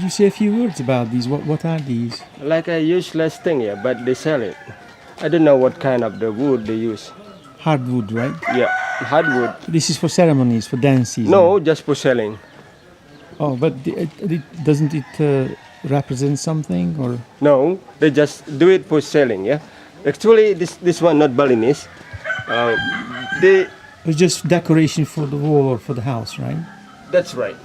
you say a few words about these? What are these? Like a useless thing, yeah, but they sell it. I don't know what kind of the wood they use. Hardwood, right? Yeah, hardwood. This is for ceremonies, for dances. No, just for selling. Oh, but doesn't it represent something or? No, they just do it for selling. Yeah, actually, this one not Balinese. They It's just decoration for the wall or for the house, right? That's right.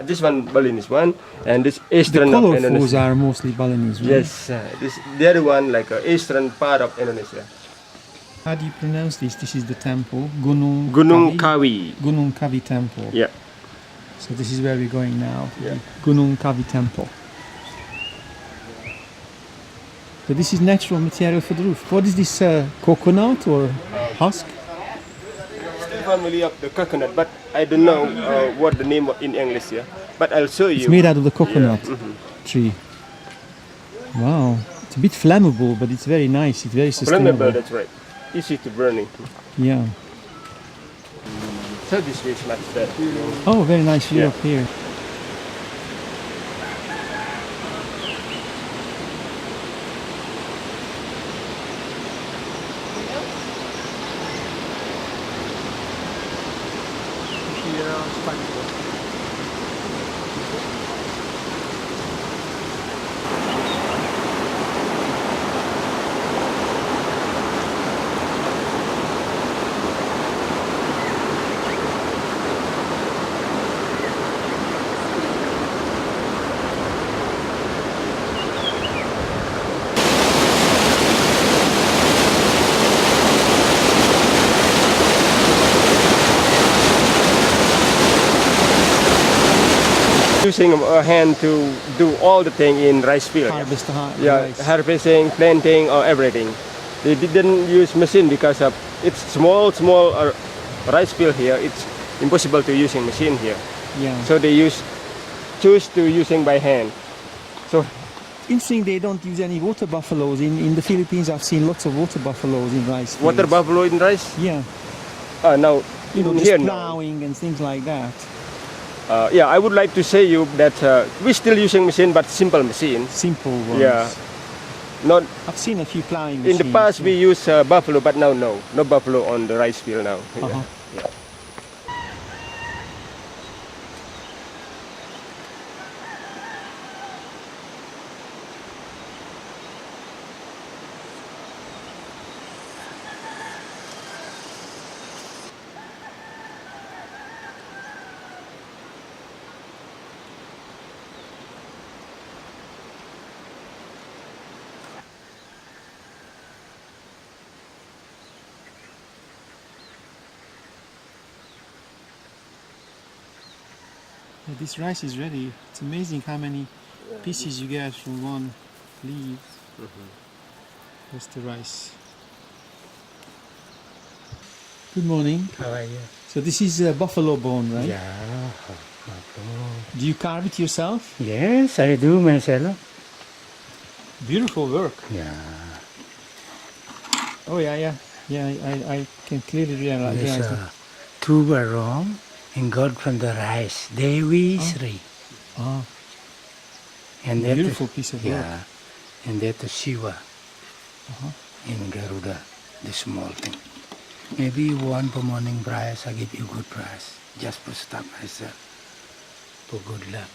This one Balinese one, and this The eastern of colorfuls Indonesia. are mostly Balinese, right? Yes, this the other one like eastern part of Indonesia. How do you pronounce this? This is the temple, Gunung Gunung Kawi. Kawi. Gunung Kawi Temple. Yeah. So this is where we're going now. Yeah. Gunung Kawi Temple. So this is natural material for the roof. What is this, coconut or husk? Still familiar of the coconut, but I don't know what the name in English. Yeah, but I'll show you. It's made out of the coconut Yeah. tree. Wow, it's a bit flammable, but it's very nice. It's very sustainable. Flammable, that's right. Easy to burning. Yeah. So this way is much better. Oh, very nice view Yeah. up here. Using a hand to do all the thing in rice field. Harvest the Yeah, rice. harvesting, planting, or everything. They didn't use machine because of it's small rice field here. It's impossible to using machine here. Yeah. So they choose to using by hand. So Interesting, they don't use any water buffaloes. In the Philippines, I've seen lots of water buffaloes in rice fields. water buffalo in rice. Yeah. Now You know, in just here no. plowing and things like that. Yeah, I would like to say you that we're still using machine, but simple machine. Simple ones. Yeah. Not I've seen a few plowing in machines. the past we use buffalo, but now no buffalo on the rice field now. Yeah. Uh-huh. Yeah. Yeah, this rice is ready. It's amazing how many pieces you get from one leaf. That's the rice. Good morning. How are you? So this is buffalo bone, right? Yeah. Do you carve it yourself? Yes, I do myself. Beautiful work. Yeah. Oh yeah. I can clearly realize This it. two were wrong and got from the rice. Dewi Sri. Ah, And that beautiful is- piece of work. Yeah. And that is Shiva Uh-huh. in Garuda, the small thing. Maybe one for morning price, I give you good price. Just for stop myself. For good luck.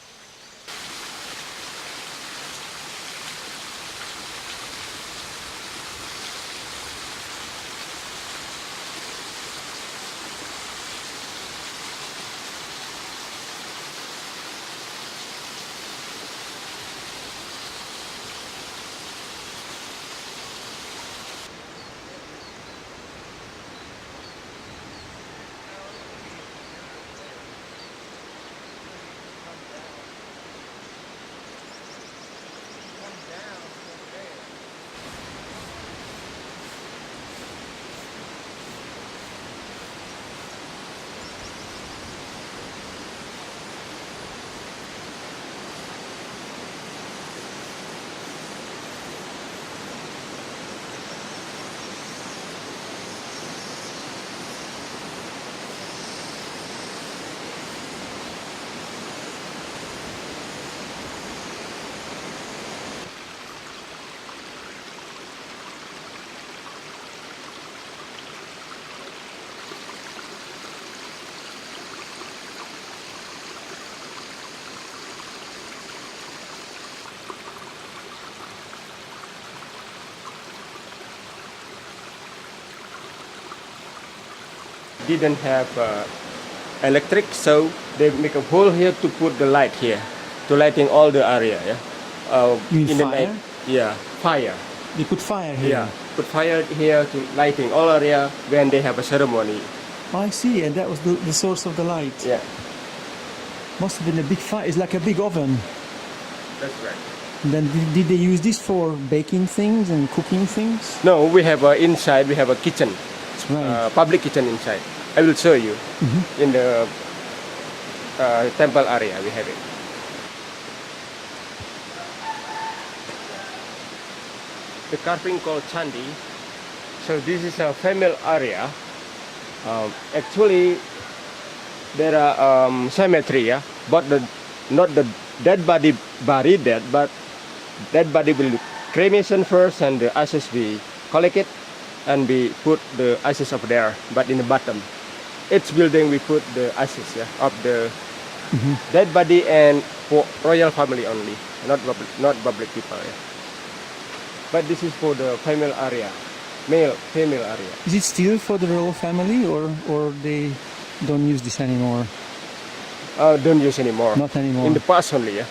didn't have electric, so they make a hole here to put the light here, to lighting all the area. Yeah. You mean in the fire? night. Yeah, fire. They put fire here. Yeah, put fire here to lighting all area when they have a ceremony. I see, and that was the source of the light. Yeah, Must have been a big fire. It's like a big oven. that's right. And then did they use this for baking things and cooking things? No, we have inside. We have a kitchen, That's right. public kitchen inside. I will show you in the temple area. We have it. The carving called Chandi. So this is a family area. Actually, there are cemetery, yeah, but not the dead body buried there, but dead body will cremation first, and the ashes be collected, and we put the ashes up there. But in the bottom, each building we put the ashes, yeah, of the dead body and for royal family only, not public people. Yeah. But this is for the female area, female area. Is it still for the royal family, or they don't use this anymore? Don't use anymore. Not anymore. In the past only, yeah.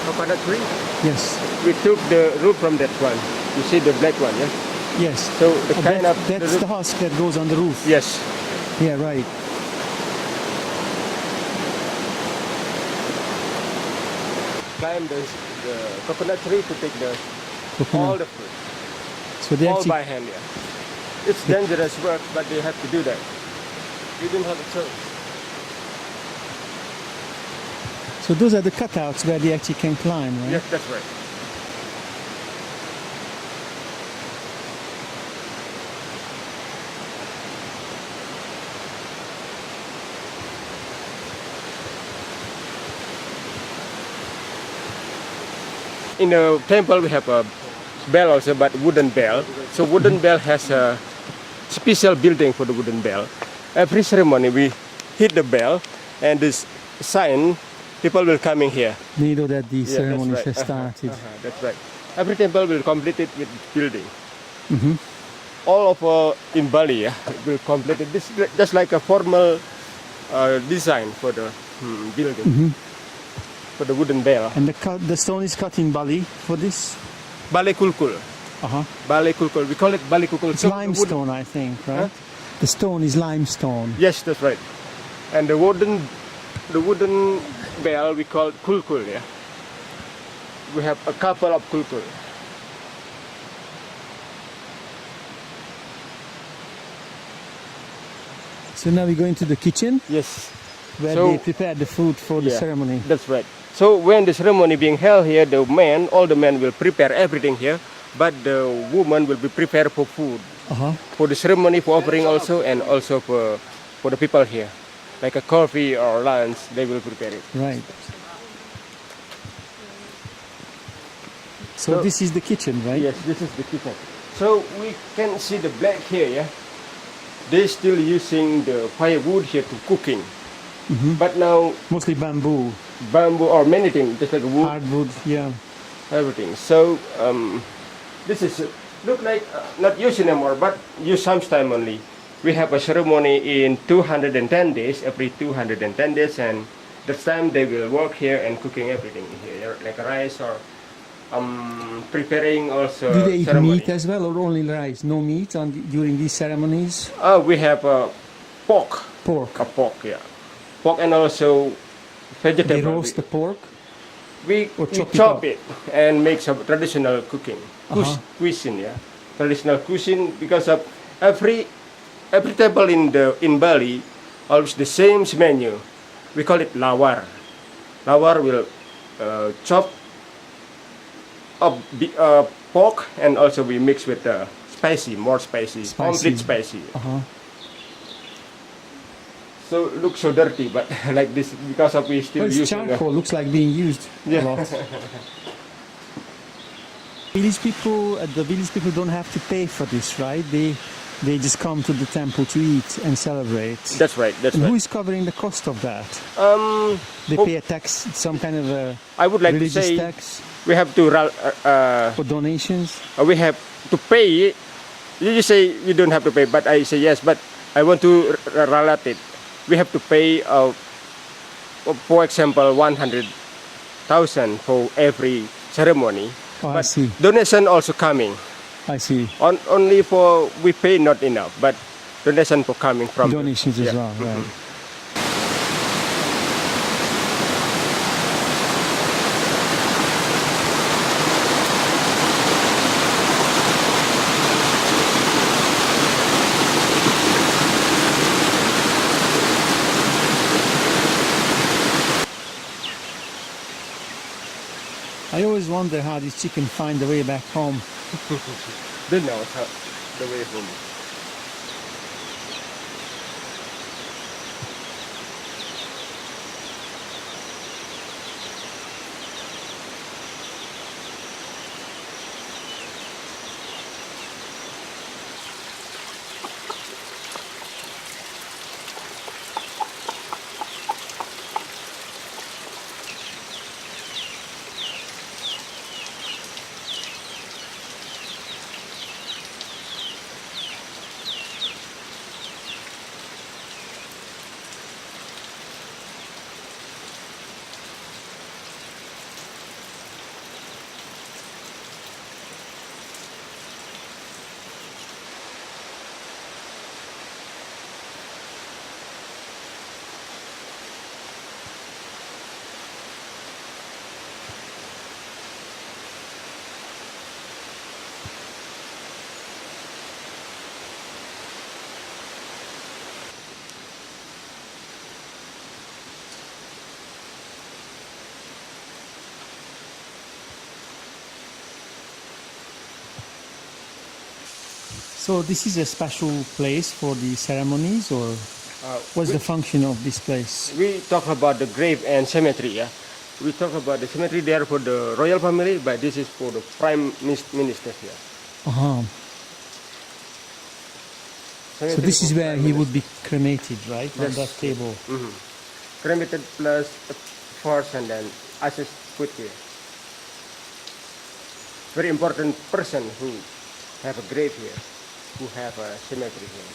Coconut tree. Yes. We took the root from that one. You see the black one, yeah? Yes. So the kind of that's the the husk that goes on the roof. yes. Yeah, right. Climb the coconut tree to take the Coconut. all the fruit, So they all actually by hand, yeah. It's dangerous work, but they have to do that. We didn't have a choice. So those are the cutouts where they actually can climb, right? Yes, that's right. In the temple we have a bell also, but wooden bell. So wooden bell has a special building for the wooden bell. Every ceremony we hit the bell, and this sign, people will coming here. They know that the Yeah, that's ceremonies right. have started. That's right. Every temple will complete it with building. Mm-hmm. All of in Bali will complete it. This is just like a formal design for the building, for the wooden bell. And the stone is cut in Bali for this? Bali kulkul. Uh-huh. Bali kulkul. We call it Bali kulkul. It's So the limestone, I think, right? Huh? The stone is limestone. Yes, that's right. And the wooden bell we call kulkul. Yeah. We have a couple of kulkul. So now we go into the kitchen Yes. where So- they prepare the food for the Yeah, ceremony. That's right. So when the ceremony being held here, all the men will prepare everything here, but the woman will be prepared for food, Uh-huh. for the ceremony, for offering also, and also for the people here, like a coffee or lunch, they will prepare it. Right. So So- this is the kitchen, right? Yes, this is the kitchen. So we can see the black here, yeah. They still using the firewood here to cooking, but now Mostly bamboo, bamboo or many things, just like wood. hardwood, yeah. Everything. So this is look like not used anymore, but used sometime only. We have a ceremony in 210 days, every 210 days, and this time they will work here and cooking everything here, like rice or preparing also Do they eat ceremony. meat as well, or only rice? No meat during these ceremonies? We have pork. Pork. A pork, yeah. Pork and also vegetable. They roast the pork. We Or chop it chop up. it and make some traditional cooking. Cuisine, yeah. Traditional cuisine because of every table in Bali always the same menu. We call it lawar. Lawar will chop up pork and also we mix with spicy, more spicy, complete spicy. So it looks so dirty, but like this because of we still Well, it's using. charcoal. Looks like being used a lot. The village people don't have to pay for this, right? They just come to the temple to eat and celebrate. That's right. That's And right. who is covering the cost of that? They pay a tax, some kind of a I would like to religious say tax we have to for donations. we have to pay. You say you don't have to pay, but I say yes. But I want to relate it. We have to pay, for example, 100,000 for every ceremony. Oh, I But see. donation also coming. I see. Only for we pay not enough, but donation for coming from Donations as well, right. I always wonder how these chickens find their way back home. They know the way home. So this is a special place for the ceremonies, or what's the function of this place? We talk about the grave and cemetery, yeah. We talk about the cemetery there for the royal family, but this is for the prime minister here. Uh-huh. So this is where he would be cremated, right? On Yes. that table. Cremated plus force and then ashes put here. Very important person who have a grave here, who have a cemetery here.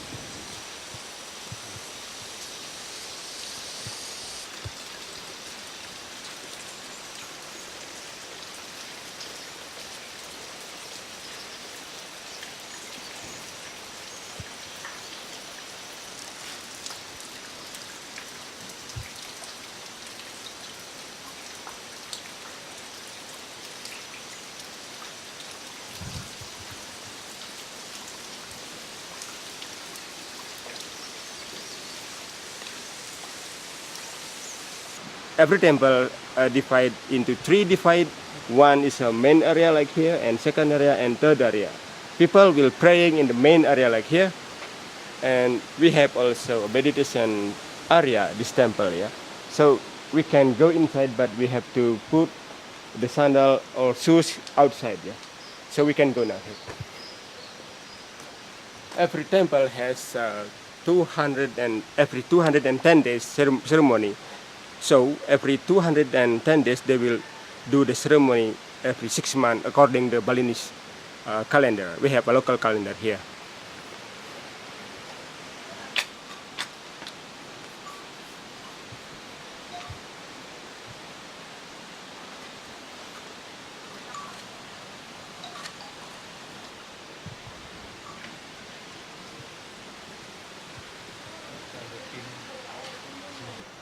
Every temple divide into three divide. One is a main area like here, and second area and third area. People will praying in the main area like here, and we have also a meditation area, this temple, yeah. So we can go inside, but we have to put the sandal or shoes outside, yeah. So we can go now. Every temple has 200 and every 210 days ceremony. So every 210 days they will do the ceremony every 6 months according to the Balinese calendar. We have a local calendar here.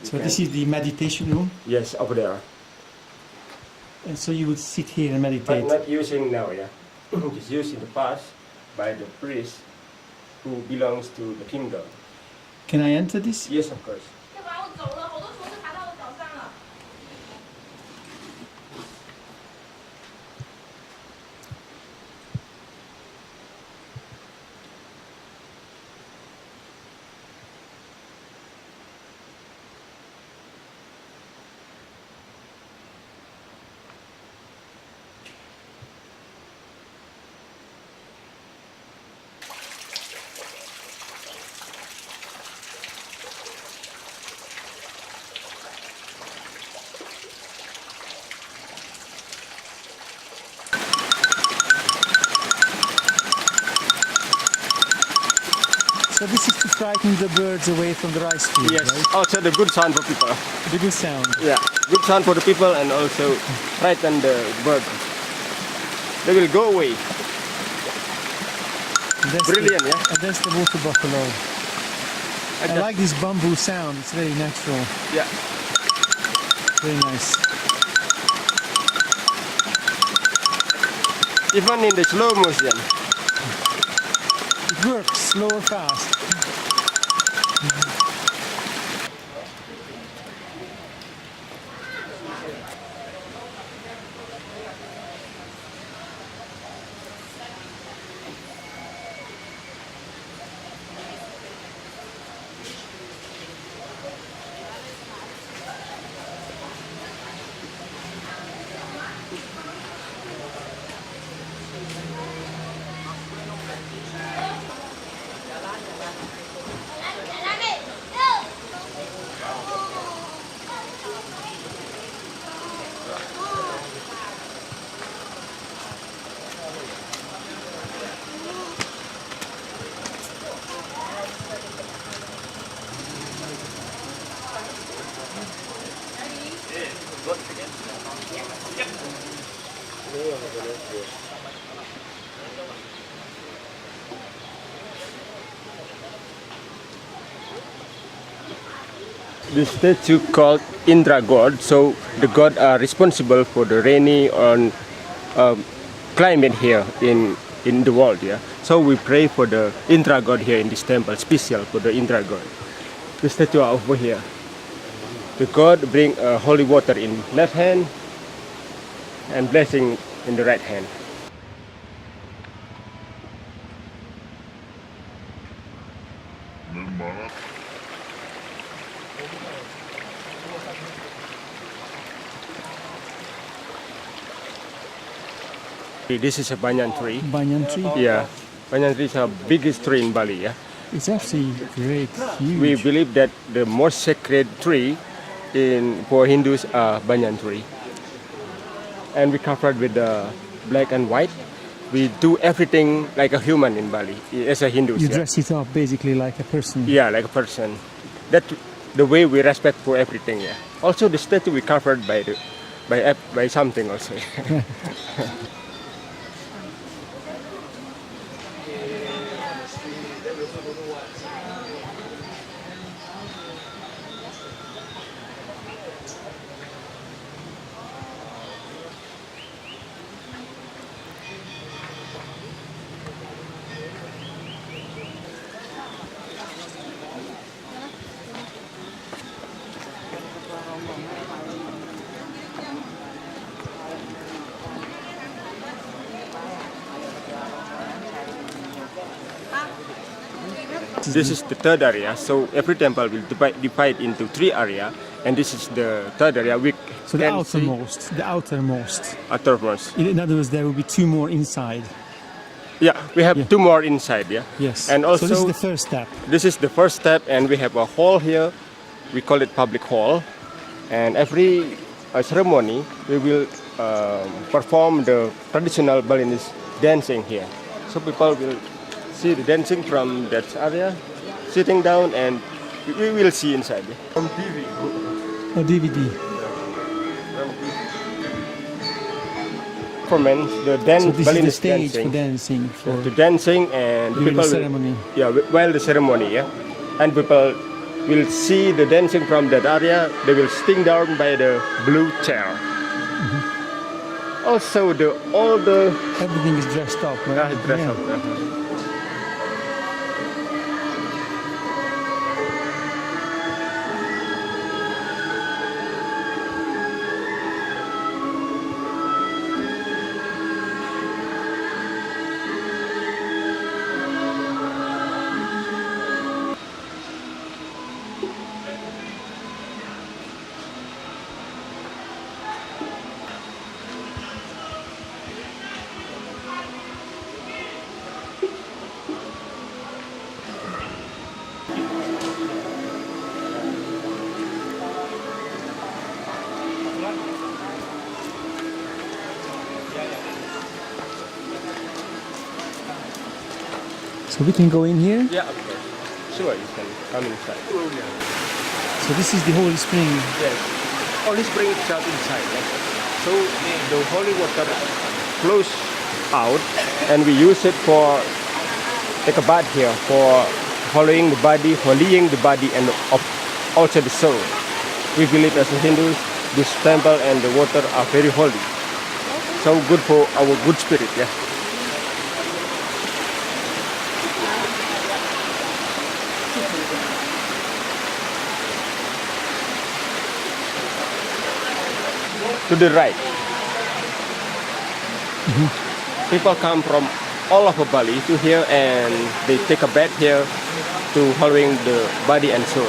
So this is the meditation room, Yes, over there. and so you would sit here and But meditate. not using now, yeah. It's used in the past by the priest who belongs to the kingdom. Can I enter this? Yes, of course. 干嘛我走了，好多虫子爬到我脚上了。 So this is to frighten the birds away from the rice field, Yes, right? also the good sound for people. The good sound. Yeah, good sound for the people and also frighten the bird. They will go away. And that's Brilliant, the, yeah? And that's the water buffalo. I just- like this bamboo sound. It's very natural. Yeah. Very nice. Even in the slow motion. It works slow or fast. The statue called Indra God, so the god are responsible for the rainy on climate here in the world. Yeah, so we pray for the Indra God here in this temple, special for the Indra God. The statue are over here. The god bring holy water in left hand and blessing in the right hand. This is a banyan tree. Banyan tree. Yeah, banyan tree is the biggest tree in Bali. Yeah, It's actually great, huge. we believe that the most sacred tree for Hindus are banyan tree, and we covered with black and white. We do everything like a human in Bali as a Hindu. You dress it up basically like a person. Yeah, like a person. That the way we respect for everything. Yeah. Also, the statue we covered by something also. This is the third area, so every temple will divide into 3 areas, and this is the third area. We So the can see outermost. outermost. In other words, there will be 2 more inside. Yeah, we have Yeah. 2 more inside. Yeah. Yes. And also so this is the first step. this is the first step, and we have a hall here. We call it public hall, and every ceremony we will perform the traditional Balinese dancing here. So people will see the dancing from that area, sitting down, and we will see inside. From TV. Or DVD. Performance, the dance, So this is the Balinese stage dancing. for dancing. For The dancing and during people the will- ceremony. yeah, while the ceremony, yeah, and people will see the dancing from that area, they will sting down by the blue chair. Also, all the Everything is dressed up, right? dress Yeah. up. So we can go in here. Yeah, of course. Sure, you can come inside. So this is the holy spring. Yes. Holy spring itself inside. So the holy water flows out, and we use it for take a bath here for following the body, holying the body, and also the soul. We believe as Hindus, this temple and the water are very holy. So good for our good spirit. Yeah. To the right. People come from all over Bali to here, and they take a bath here to following the body and soul.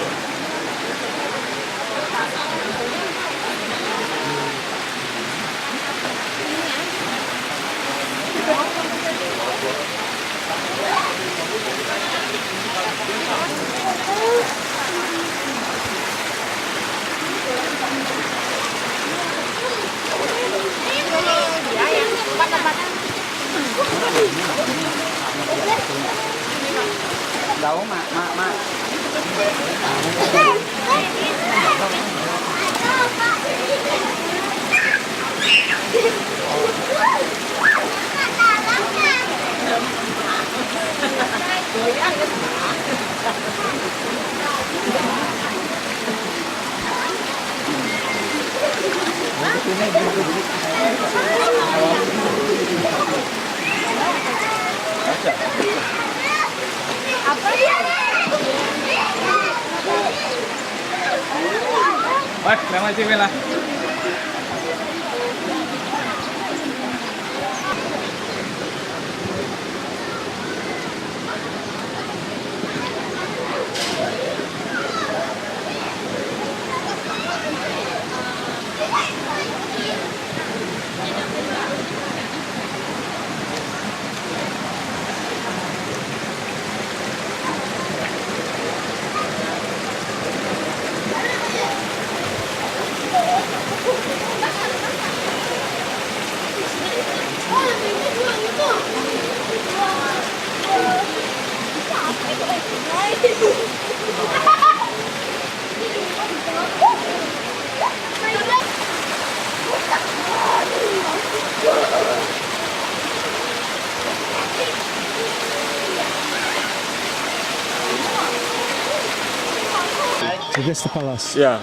So that's the palace. Yeah.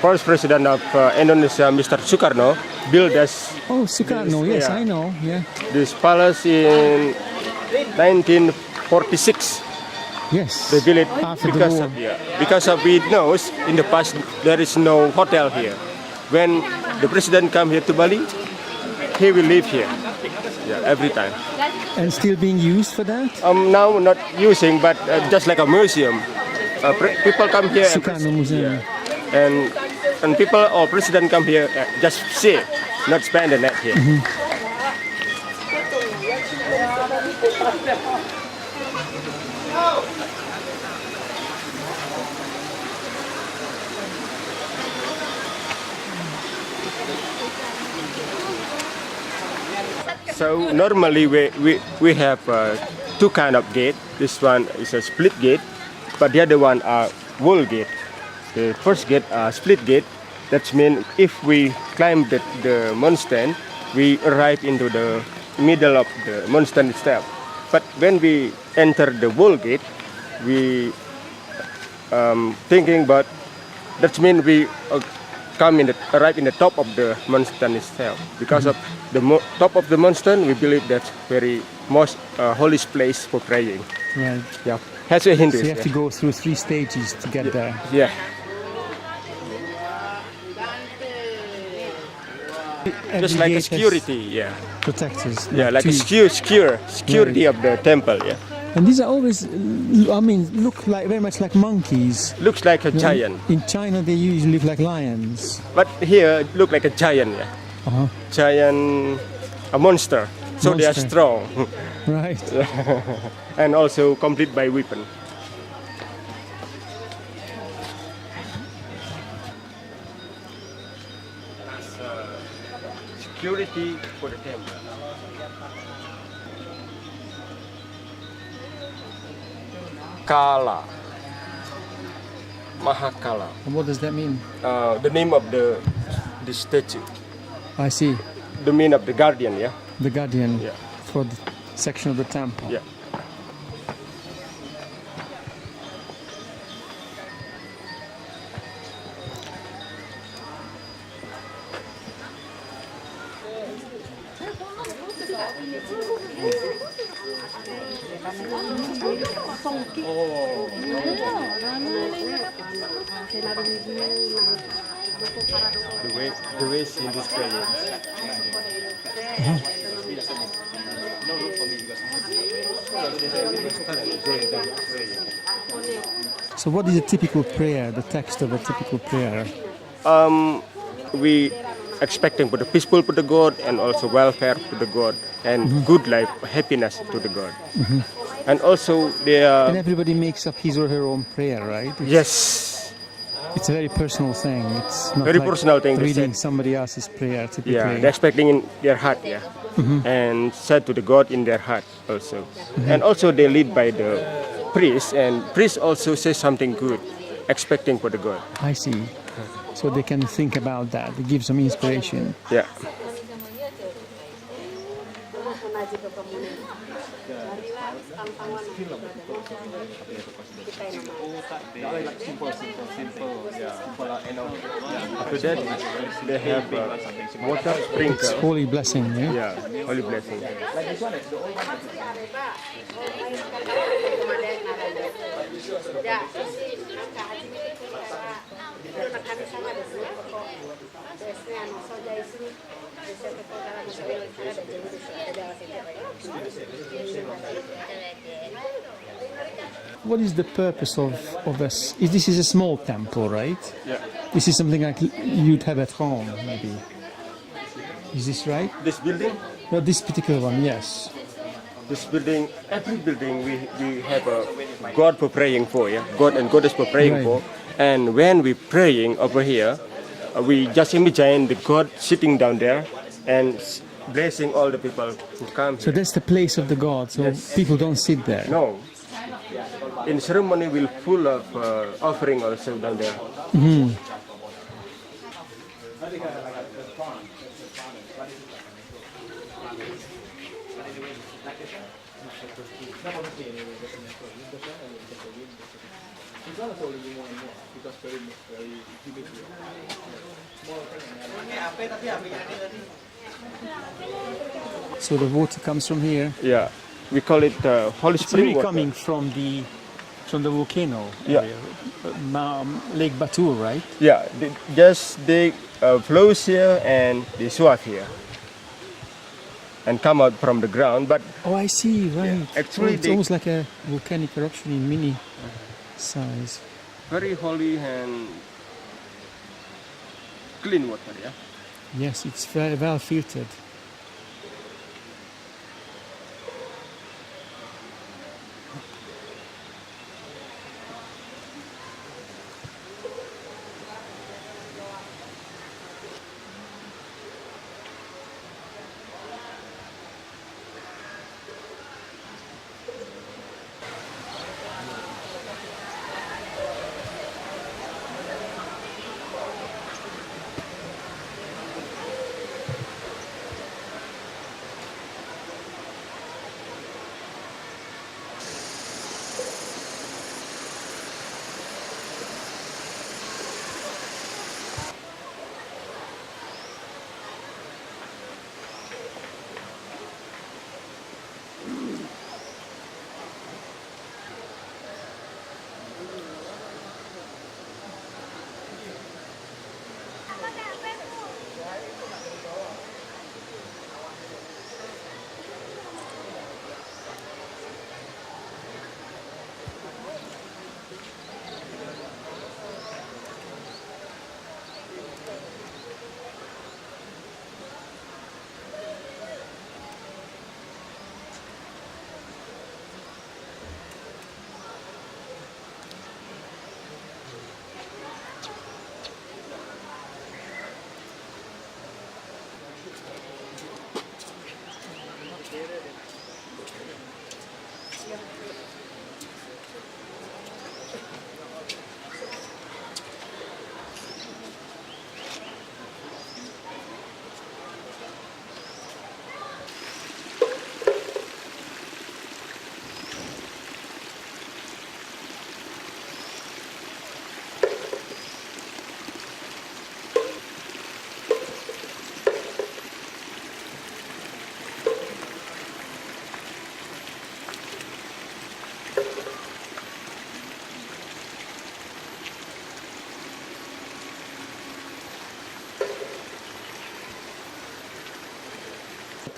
First president of Indonesia, Mr. Soekarno, built this Oh, Sukarno. Yes, Yeah. I know. Yeah. this palace in 1946. Yes. They built it After the because war. of because of we knows in the past there is no hotel here. When the president come here to Bali, he will live here. Yeah, every time. And still being used for that? Now not using, but just like a museum. People come here Sukarno Museum. and people or president come here just see, not spend the night here. So normally we have two kind of gate. This one is a split gate, but the other one are wall gate. The first gate split gate. That means if we climb the mountain, we arrive into the middle of the mountain itself. But when we enter the wall gate, we thinking, but that means we arrive in the top of the mountain itself. Because of the top of the mountain, we believe that's very most holiest place for praying. Right. Yeah, as a Hindu. So you have to go through 3 stages to get there. Yeah. Just Every like a gate has security, yeah. protectors. Yeah, like a 2. security of the temple, yeah. And these are always, I mean, look like very much like monkeys. Looks like a giant, In China, they usually look like lions. but here it look like a giant, yeah. Uh-huh. Giant, a monster. So they are Monster. strong, Right. and also complete by weapon. Security for the temple. Kala. Mahakala. And what does that mean? The name of the statue. I see. The mean of the guardian, yeah? The guardian Yeah. for the section of the temple. Yeah. The way Hindus praying. So what is a typical prayer, the text of a typical prayer? We expecting for the peaceful to the God and also welfare to the God and good life, happiness to the God. And also they And are, everybody makes up his or her own prayer, right? yes, It's a very personal thing. It's not Very like personal thing, they reading said. somebody else's prayer typically. yeah, they're expecting in their heart, yeah. And said to the God in their heart also. And also they lead by the priest, and priest also says something good, expecting for the God. I see. So they can think about that. It gives them inspiration. Yeah. After that, they have water It's sprinkle. holy blessing, yeah? Yeah, holy blessing. What is the purpose of this? This is a small temple, right? Yeah. This is something like you'd have at home, maybe. Is this right? This building, Well, this particular one, yes. every building we have a God for praying for, yeah? God and Goddess for praying Right. for. And when we praying over here, we just imagine the God sitting down there and blessing all the people who come So here. that's the place of the god. So Yes. people don't sit there. No. In ceremony, we'll full of offering also down there. So the water comes from here. Yeah, we call it holy It's spring really water. coming from the volcano. Yeah. area. Lake Batur, right? Yeah, they flows here and they swap here and come out from the ground. But Oh, I see. Right. Actually, it's they- almost like a volcanic eruption in mini size. very holy and clean water, yeah. Yes, it's very well filtered.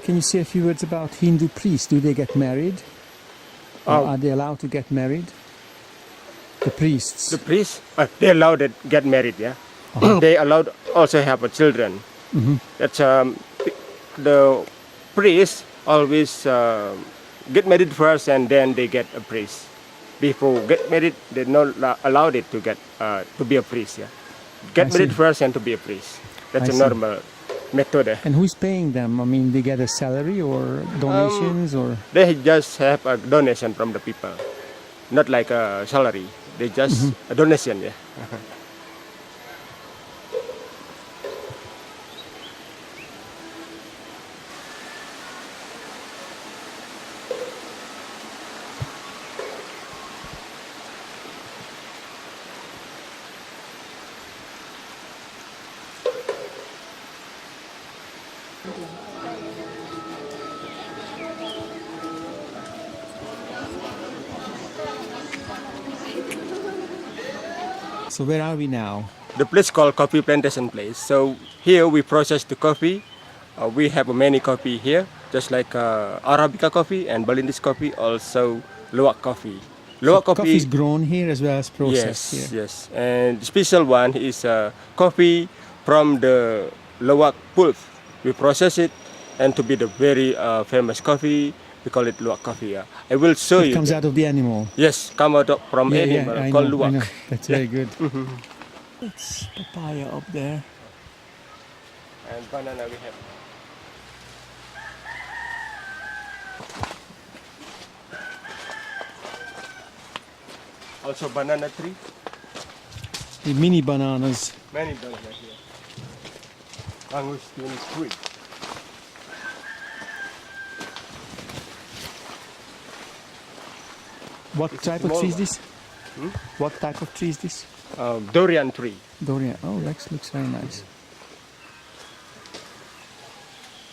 Can you say a few words about Hindu priests? Do they get married? Or Oh. are they allowed to get married? The priests. The priests, they allowed to get married, yeah. They allowed also have a children. That's the priests always get married first and then they get a priest. Before get married, they're not allowed it to get to be a priest, yeah. Get I married see. first and to be a priest. That's I a see. normal method. And who's paying them? I mean, they get a salary or donations or... They just have a donation from the people, not like a salary. They just a donation, yeah. So where are we now? The place called Coffee Plantation Place. So here we process the coffee. We have many coffee here, just like Arabica coffee and Balinese coffee, also Luwak coffee. Luwak Coffee is grown here as well as yes, processed here. yes. And the special one is coffee from the Luwak pulp. We process it, and to be the very famous coffee, we call it Luwak coffee. Yeah. I will show It you. comes out of the animal. Yes, come out from animal I called know, I Luwak. know. That's very good. It's papaya up there. And banana we have. Also banana tree. The mini bananas. Many banana here. Angustin tree. What It's type of small tree is one. this? What type of tree is this? Durian tree. Durian. Oh, that looks very nice.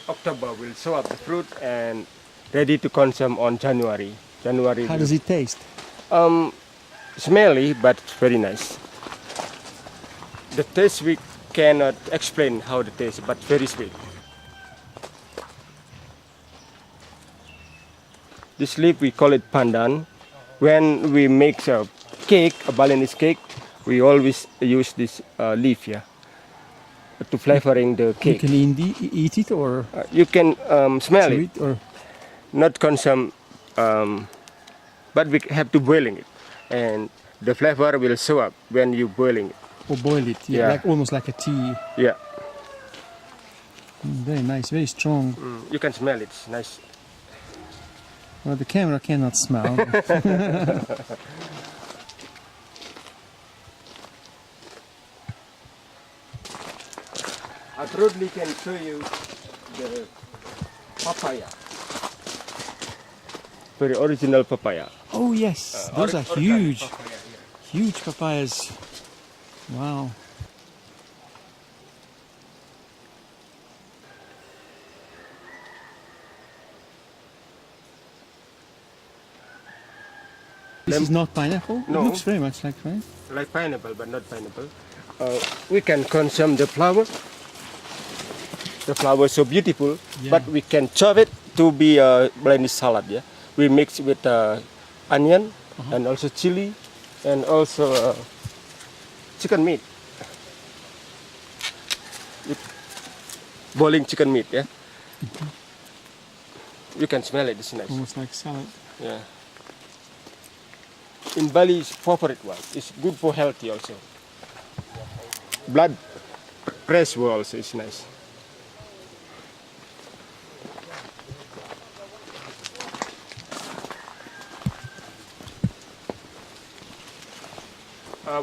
October will show up the fruit and ready to consume on January. January. How does it taste? Smelly but very nice. The taste we cannot explain how the taste, but very sweet. This leaf we call it pandan. When we make a cake, a Balinese cake, we always use this leaf here to flavoring the You cake. can eat it or You can smell chew it, it or not consume, but we have to boiling it, and the flavor will show up when you boiling it. or boil it. Yeah. Like almost like a tea. Yeah, Very nice, very strong. you can smell it. It's nice. Well, the camera cannot smell. I probably can show you the papaya. Very original papaya. Oh yes, those are Organic huge, papaya, yeah. huge papayas. Wow. This is not pineapple? No. It looks very much like, right? Like pineapple, but not pineapple. We can consume the flower. The flower is so beautiful, Yeah. but we can chop it to be a Balinese salad. Yeah, we mix with onion and also chili and also chicken meat. Boiling chicken meat. Yeah, you can smell it. It's nice. Almost like salad. Yeah. In Bali, it's favorite one. It's good for healthy also. Blood pressure also is nice.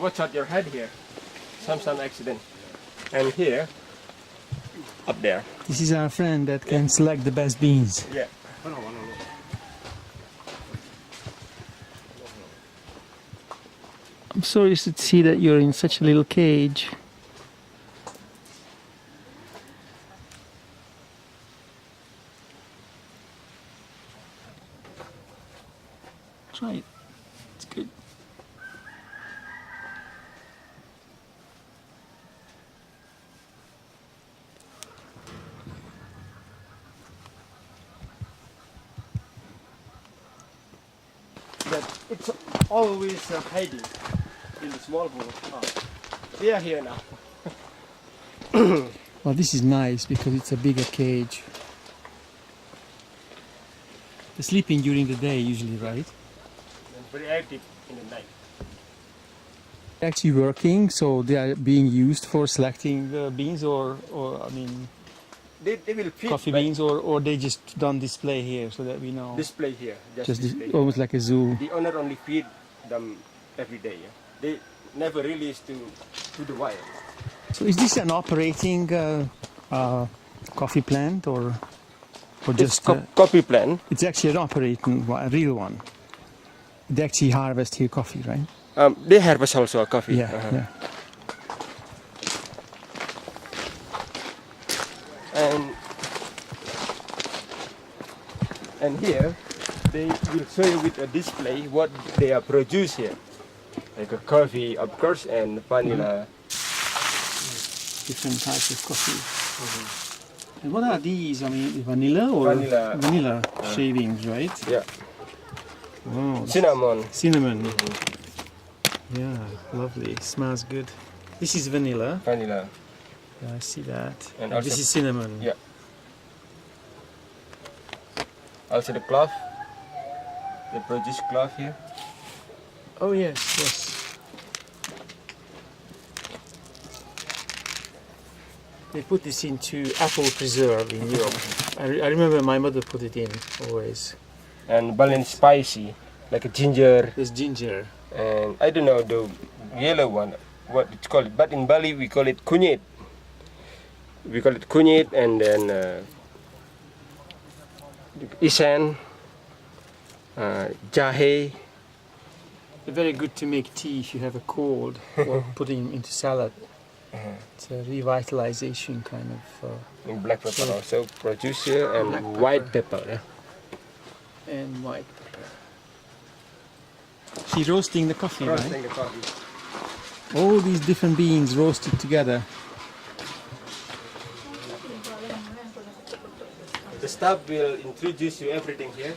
Watch out your head here. Some accident. And here, up there. This is our friend that can select the best beans. Yeah. I'm sorry to see that you're in such a little cage. Try it. It's good. that it's always hiding in the small bowl. Oh, they are here now. Well, this is nice because it's a bigger cage. They're sleeping during the day usually, right? And very active in the night. Actually working, so they are being used for selecting the beans or I mean, They will feed coffee by beans or they just done display here so that we know. display here. Just display. almost like a zoo. The owner only feed them every day. Yeah? They never release to the wild. So is this an operating coffee plant or just Coffee plant. it's actually an operating one, a real one? They actually harvest here coffee, right? They harvest also a coffee. Yeah, yeah. And here they will show you with a display what they are produce here, like a coffee, of course, and vanilla. Different types of coffee. And what are these? I mean, vanilla or Vanilla. shavings, right? Yeah, Oh, cinnamon. cinnamon. Yeah, lovely. Smells good. This is vanilla. Vanilla. Yeah, I see that. And And this also- is cinnamon. Yeah. Also the cloth. They produce cloth here. Oh yes, yes. They put this into apple preserve in Europe. I remember my mother put it in always. And Bali spicy, like a ginger. There's ginger. And I don't know the yellow one, what it's called. But in Bali we call it kunyit. We call it kunyit, and then isan, jahe. They're very good to make tea if you have a cold or putting into salad. It's a revitalization kind of. And black pepper Sure. also produce here, and Black pepper. white pepper. Yeah. And white pepper. She's roasting the coffee, right? Roasting the coffee. All these different beans roasted together. The staff will introduce you everything here.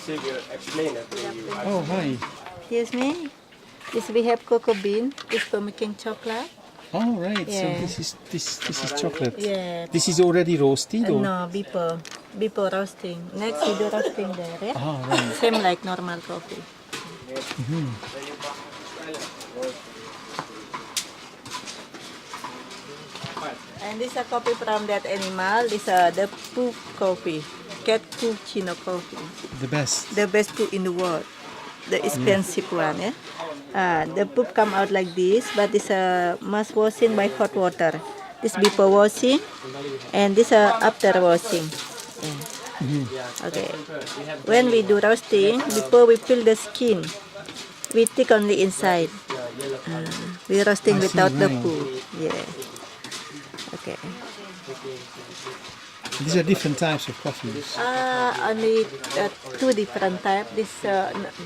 She will explain it to you. Oh, hi. Excuse me. This we have cocoa bean. This for making chocolate. Oh, right. Yeah. So this is chocolate. Yeah. This is already roasted, or? No, before roasting. Next we do roasting there. Yeah? Ah, right. Same like normal coffee. And this is coffee from that animal. This is the poop coffee, cat cappuccino coffee. The best. The best poop in the world. The expensive one, yeah. The poop come out like this, but this must washing by hot water. This before washing, and this after washing. Yeah. Okay. When we do roasting, before we peel the skin, we take only inside. We roasting I see, without the right. poop. Yeah. Okay. These are different types of coffees. Only two different types. This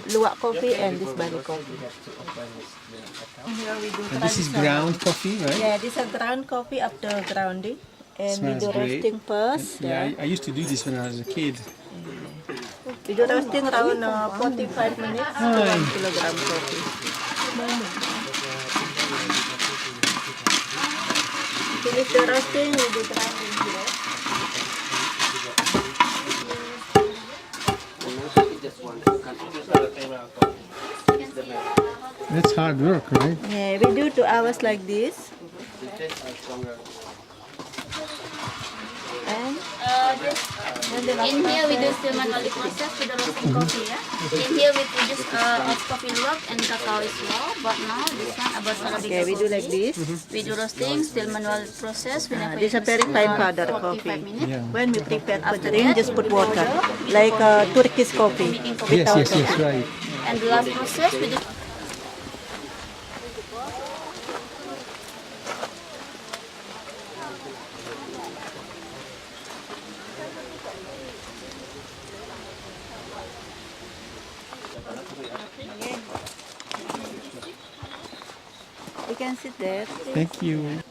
luwak coffee and this Bali coffee. Here we do And this is traditional. ground coffee, right? Yeah, this is ground coffee after grounding. And Smells we do great. roasting first. Yeah, I used to do this when I was a kid. We do roasting around 45 minutes to 1 kilogram coffee. Finish the roasting, we do grinding here. That's hard work, right? Yeah, we do 2 hours like this. And In here we do still manually process with the roasting coffee, yeah. In here we produce hot coffee luwak and cacao as well. But now this one about Arabica okay, we do like coffee. this. We do roasting, still manual process. This is a very fine powder 45 coffee. minutes. Yeah. When we prepare for drink, just put water, like Turkish coffee. Making coffee. Yes, yes, yes, right. And the last process we do You can sit there. Thank you.